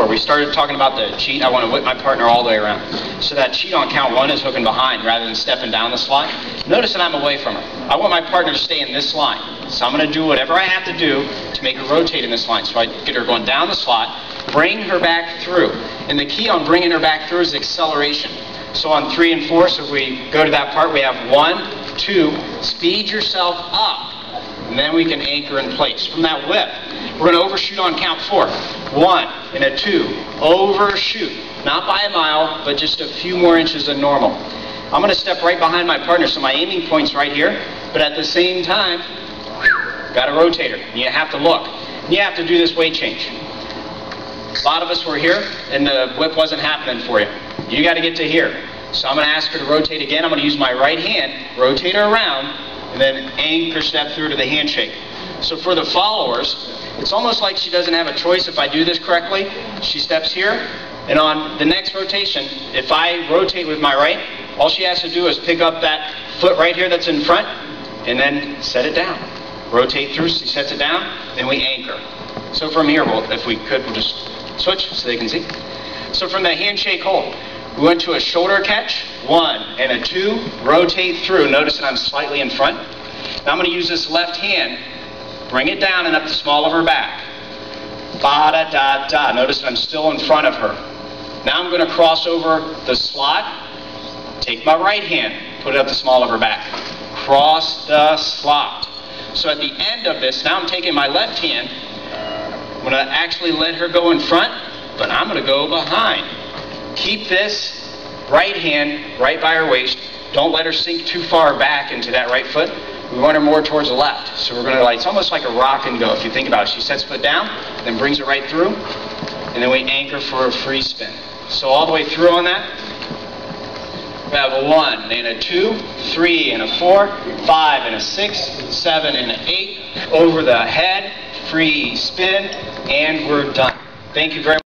We started talking about the cheat. I want to whip my partner all the way around. So that cheat on count 1 is hooking behind rather than stepping down the slide. Notice that I'm away from her. I want my partner to stay in this line. So I'm going to do whatever I have to do to make her rotate in this line. So I get her going down the slot, bring her back through. And the key on bringing her back through is acceleration. So on 3 and 4, so if we go to that part, we have 1, 2, speed yourself up. And then we can anchor in place. From that whip, we're going to overshoot on count 4. 1 and a 2. Overshoot. Not by a mile, but just a few more inches than normal. I'm going to step right behind my partner, so my aiming point's right here. But at the same time, got a rotator. You have to look. You have to do this weight change. A lot of us were here, and the whip wasn't happening for you. You got to get to here. So I'm going to ask her to rotate again. I'm going to use my right hand, rotate her around, and then anchor step through to the handshake. So for the followers, it's almost like she doesn't have a choice if I do this correctly. She steps here, and on the next rotation, if I rotate with my right, all she has to do is pick up that foot right here that's in front, and then set it down. Rotate through, she sets it down, then we anchor. So from here, if we could, we'll just switch so they can see. So from the handshake hold, we went to a shoulder catch, 1 and a 2, rotate through. Notice that I'm slightly in front. Now I'm going to use this left hand, bring it down and up the small of her back. Ba-da-da-da. Notice that I'm still in front of her. Now I'm going to cross over the slot, take my right hand, put it up the small of her back. Cross the slot. So at the end of this, now I'm taking my left hand, I'm going to actually let her go in front, but I'm going to go behind. Keep this right hand right by her waist. Don't let her sink too far back into that right foot. We want her more towards the left. So we're going to, it's almost like a rock and go if you think about it. She sets foot down, then brings it right through, and then we anchor for a free spin. So all the way through on that, we have a 1 and a 2, 3 and a 4, 5 and a 6, 7 and an 8, over the head, free spin, and we're done. Thank you very much.